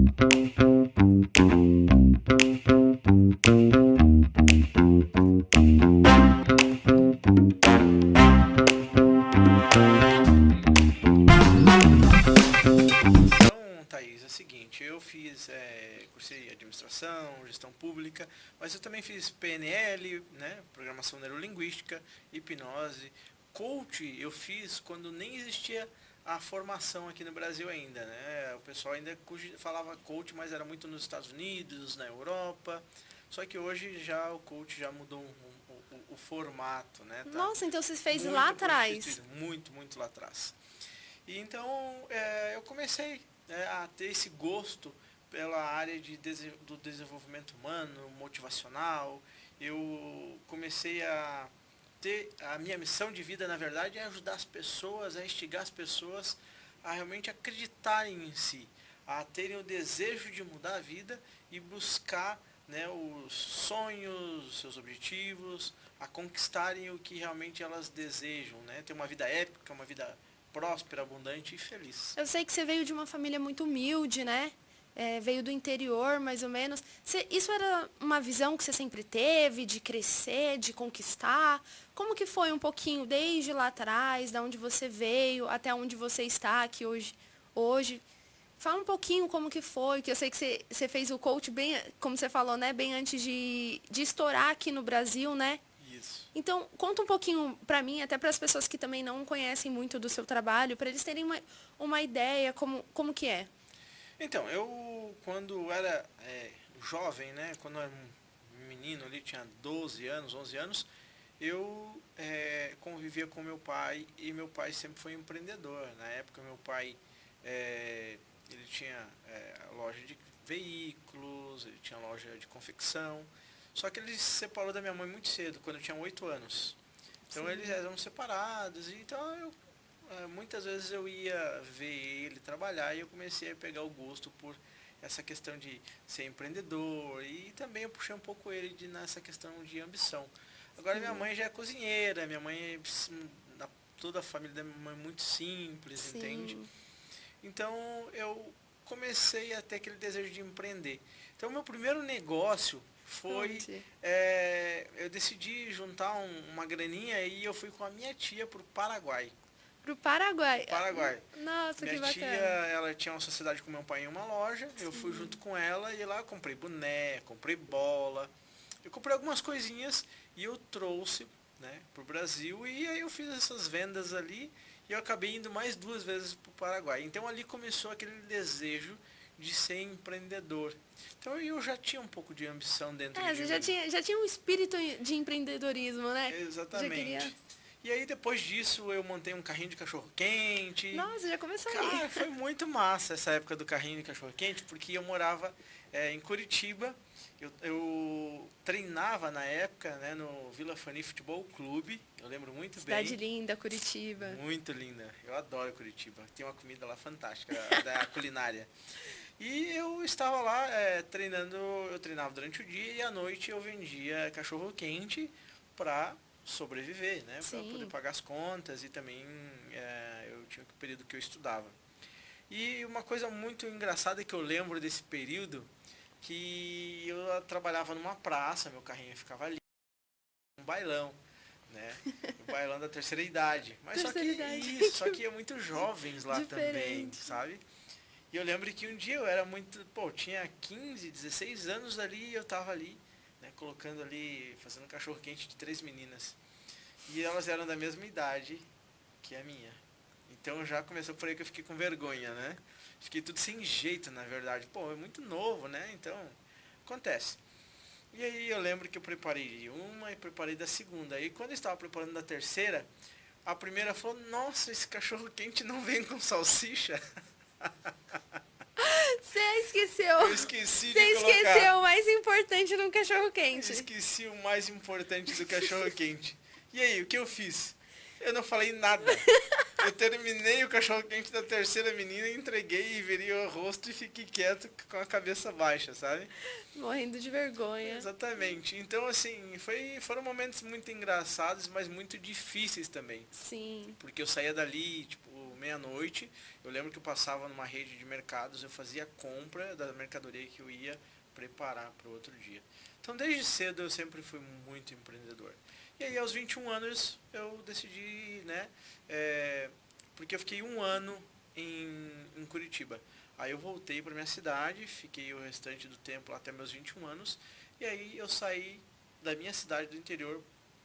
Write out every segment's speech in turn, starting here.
Então, Thaís, é o seguinte, eu fiz, cursei administração, gestão pública, mas eu também fiz PNL, né, programação neurolinguística, hipnose, coach eu fiz quando nem existia a formação aqui no Brasil ainda, né, o pessoal ainda falava coach, mas era muito nos Estados Unidos, na Europa, só que hoje já o coach já mudou o formato, né, tá Nossa, então você fez muito lá atrás. prostituído, muito, muito lá atrás. E então eu comecei, né, a ter esse gosto pela área do desenvolvimento humano, motivacional. Eu comecei a ter a minha missão de vida, na verdade, é ajudar as pessoas, a instigar as pessoas a realmente acreditarem em si, a terem o desejo de mudar a vida e buscar, né, os sonhos, os seus objetivos, a conquistarem o que realmente elas desejam, né, ter uma vida épica, uma vida próspera, abundante e feliz. Eu sei que você veio de uma família muito humilde, né? Veio do interior, mais ou menos. Isso era uma visão que você sempre teve, de crescer, de conquistar? Como que foi um pouquinho, desde lá atrás, da onde você veio, até onde você está aqui hoje? Fala um pouquinho como que foi, que eu sei que você fez o coach bem, como você falou, né? Bem antes de estourar aqui no Brasil, né? Isso. Então, conta um pouquinho para mim, até para as pessoas que também não conhecem muito do seu trabalho, para eles terem uma ideia como que é. Então, eu quando era jovem, né, quando eu era um menino ali, tinha 12 anos, 11 anos, eu convivia com meu pai e meu pai sempre foi empreendedor. Na época, meu pai, ele tinha loja de veículos, ele tinha loja de confecção, só que ele se separou da minha mãe muito cedo, quando eu tinha 8 anos. Então, Sim. eles eram separados, então muitas vezes eu ia ver ele trabalhar e eu comecei a pegar o gosto por essa questão de ser empreendedor e também eu puxei um pouco ele nessa questão de ambição. Agora minha mãe já é cozinheira, minha mãe, toda a família da minha mãe é muito simples, Sim. entende? Então eu comecei a ter aquele desejo de empreender. Então meu primeiro negócio foi, Onde? eu decidi juntar uma graninha e eu fui com a minha tia para o Paraguai. Pro Paraguai. Paraguai. Nossa, que Minha tia, bacana. ela tinha uma sociedade com meu pai em uma loja, eu fui junto com ela e lá eu comprei boné, comprei bola, eu comprei algumas coisinhas e eu trouxe, né, pro Brasil e aí eu fiz essas vendas ali e eu acabei indo mais 2 vezes pro Paraguai. Então ali começou aquele desejo de ser empreendedor. Então eu já tinha um pouco de ambição dentro de Você mim. já tinha um espírito de empreendedorismo, né? Já Exatamente. queria... E aí depois disso eu montei um carrinho de cachorro quente. Nossa, já começou Cara, ali. foi muito massa essa época do carrinho de cachorro quente, porque eu morava em Curitiba, eu treinava na época, né, no Vila Fani Futebol Clube, eu lembro muito Cidade bem. linda, Curitiba. Muito linda, eu adoro Curitiba, tem uma comida lá fantástica, da culinária. E eu estava lá treinando, eu treinava durante o dia e à noite eu vendia cachorro quente para sobreviver, né, para Sim. poder pagar as contas e também eu tinha o período que eu estudava. E uma coisa muito engraçada que eu lembro desse período, que eu trabalhava numa praça, meu carrinho ficava ali, um bailão, né? O bailão da terceira idade. Mas Terceira idade. isso, só que ia muito jovens lá também, Diferente. sabe? E eu lembro que um dia eu era muito, eu tinha 15, 16 anos ali e eu tava ali, né, colocando ali, fazendo cachorro quente de 3 meninas. E elas eram da mesma idade que a minha. Então já começou por aí que eu fiquei com vergonha, né? Fiquei tudo sem jeito, na verdade. É muito novo, né? Então, acontece. E aí eu lembro que eu preparei uma e preparei da segunda. E quando eu estava preparando da terceira, a primeira falou, nossa, esse cachorro quente não vem com salsicha. Você esqueceu. Eu esqueci Você de colocar. esqueceu o mais importante no cachorro Eu quente. esqueci o mais importante do cachorro quente. E aí, o que eu fiz? Eu não falei nada. Eu terminei o cachorro quente da terceira menina, entreguei e virei o rosto e fiquei quieto com a cabeça baixa, sabe? Morrendo de vergonha. Exatamente. Então, assim, foram momentos muito engraçados, mas muito difíceis também. Sim. Porque eu saía dali, tipo, meia-noite. Eu lembro que eu passava numa rede de mercados, eu fazia a compra da mercadoria que eu ia preparar para o outro dia. Então, desde cedo eu sempre fui muito empreendedor. E aí, aos 21 anos, eu decidi, né, porque eu fiquei um ano em Curitiba. Aí eu voltei para minha cidade, fiquei o restante do tempo lá até meus 21 anos, e aí eu saí da minha cidade do interior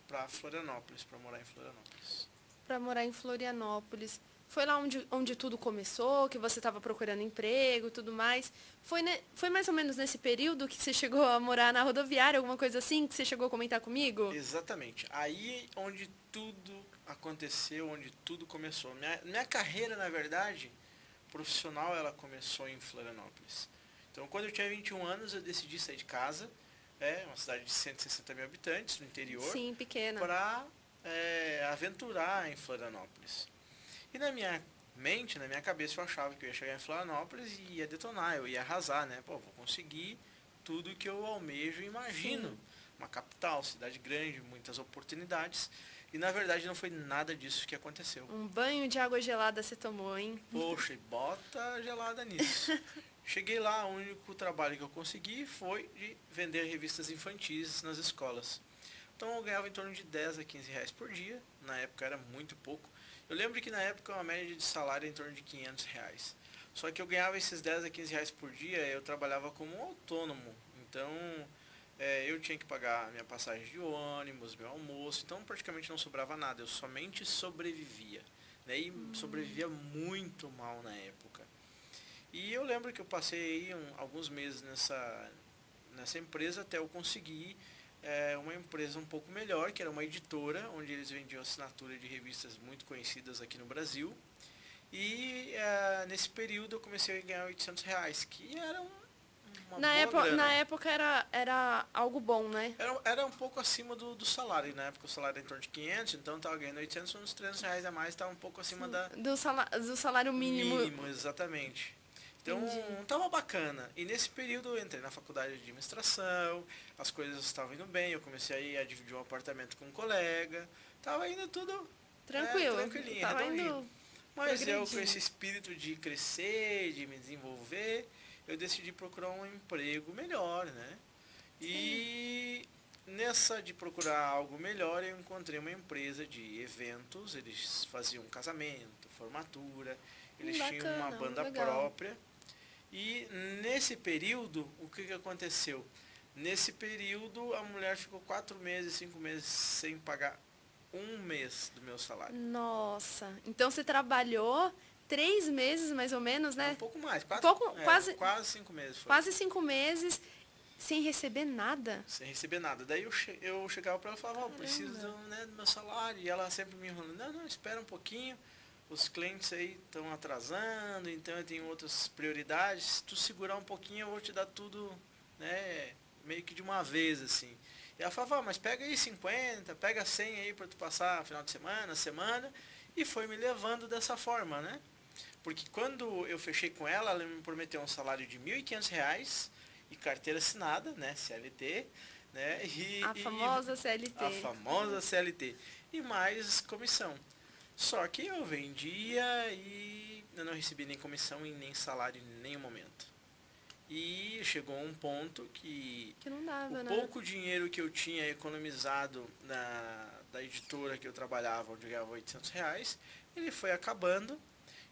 para Florianópolis, para morar em Florianópolis. Para morar em Florianópolis. Foi lá onde tudo começou, que você estava procurando emprego e tudo mais. Foi mais ou menos nesse período que você chegou a morar na rodoviária, alguma coisa assim, que você chegou a comentar comigo? Exatamente. Aí onde tudo aconteceu, onde tudo começou. Minha carreira, na verdade, profissional, ela começou em Florianópolis. Então, quando eu tinha 21 anos, eu decidi sair de casa, uma cidade de 160 mil habitantes, no interior. Sim, pequena. Para aventurar em Florianópolis. E na minha mente, na minha cabeça, eu achava que eu ia chegar em Florianópolis e ia detonar, eu ia arrasar, né? Pô, vou conseguir tudo que eu almejo e imagino. Sim. Uma capital, cidade grande, muitas oportunidades. E na verdade não foi nada disso que aconteceu. Um banho de água gelada você tomou, hein? Poxa, e bota gelada nisso. Cheguei lá, o único trabalho que eu consegui foi de vender revistas infantis nas escolas. Então eu ganhava em torno de 10 a 15 reais por dia. Na época era muito pouco. Eu lembro que na época uma média de salário era em torno de 500 reais. Só que eu ganhava esses 10 a 15 reais por dia, eu trabalhava como um autônomo. Então eu tinha que pagar minha passagem de ônibus, meu almoço. Então praticamente não sobrava nada. Eu somente sobrevivia. Né? E sobrevivia muito mal na época. E eu lembro que eu passei alguns meses nessa empresa até eu conseguir uma empresa um pouco melhor, que era uma editora, onde eles vendiam assinatura de revistas muito conhecidas aqui no Brasil. E nesse período eu comecei a ganhar 800 reais, que era uma boa grana. Na época era algo bom, né? Era um pouco acima do salário. Na época o salário era em torno de 500, então eu estava ganhando 800, uns 300 reais a mais, estava um pouco acima do salário mínimo. Mínimo, exatamente. Então, estava bacana. E nesse período eu entrei na faculdade de administração, as coisas estavam indo bem, eu comecei a dividir um apartamento com um colega, estava indo tudo tranquilinho, tava redondinho. indo Mas eu, com esse espírito de crescer, de me desenvolver, eu decidi procurar um emprego melhor, né? E nessa de procurar algo melhor, eu encontrei uma empresa de eventos, eles faziam casamento, formatura, eles tinham uma banda própria. E nesse período, o que aconteceu? Nesse período, a mulher ficou 4 meses, 5 meses sem pagar um mês do meu salário. Nossa, então você trabalhou 3 meses mais ou menos, né? Um pouco mais, quase 5 meses. Foi. Quase 5 meses sem receber nada? Sem receber nada. Daí eu chegava para ela e falava, preciso do meu salário. E ela sempre me enrolando, não, espera um pouquinho. Os clientes aí estão atrasando, então eu tenho outras prioridades. Se tu segurar um pouquinho, eu vou te dar tudo, né, meio que de uma vez, assim. E ela falava, mas pega aí 50, pega 100 aí para tu passar final de semana, e foi me levando dessa forma, né? Porque quando eu fechei com ela me prometeu um salário de R$ 1.500 e carteira assinada, né, CLT, né? A famosa CLT. A famosa CLT. E mais comissão. Só que eu vendia e eu não recebi nem comissão e nem salário em nenhum momento. E chegou um ponto que não dava, o pouco dinheiro que eu tinha economizado da editora que eu trabalhava, onde eu ganhava 800 reais, ele foi acabando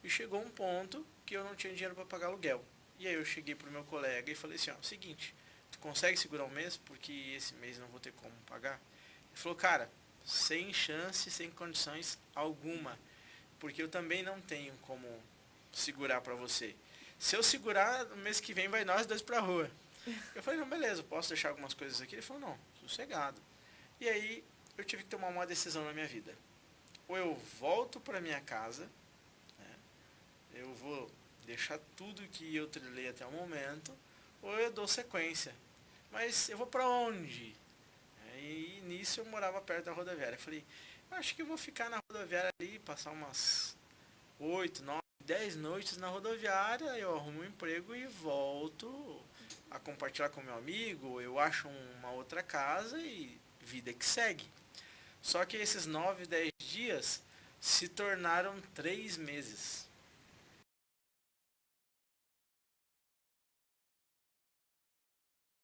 e chegou um ponto que eu não tinha dinheiro para pagar aluguel. E aí eu cheguei pro meu colega e falei assim, seguinte, tu consegue segurar um mês? Porque esse mês não vou ter como pagar. Ele falou, cara, sem chance, sem condições alguma, porque eu também não tenho como segurar para você. Se eu segurar, no mês que vem vai nós dois pra rua. Eu falei, não, beleza, posso deixar algumas coisas aqui? Ele falou, não, sossegado. E aí eu tive que tomar uma decisão na minha vida. Ou eu volto para minha casa, né, eu vou deixar tudo que eu trilhei até o momento, ou eu dou sequência. Mas eu vou para onde? E nisso eu morava perto da rodoviária. Eu falei, acho que eu vou ficar na rodoviária ali, passar umas 8, 9, 10 noites na rodoviária, eu arrumo um emprego e volto a compartilhar com meu amigo, eu acho uma outra casa e vida que segue. Só que esses 9, 10 dias se tornaram 3 meses.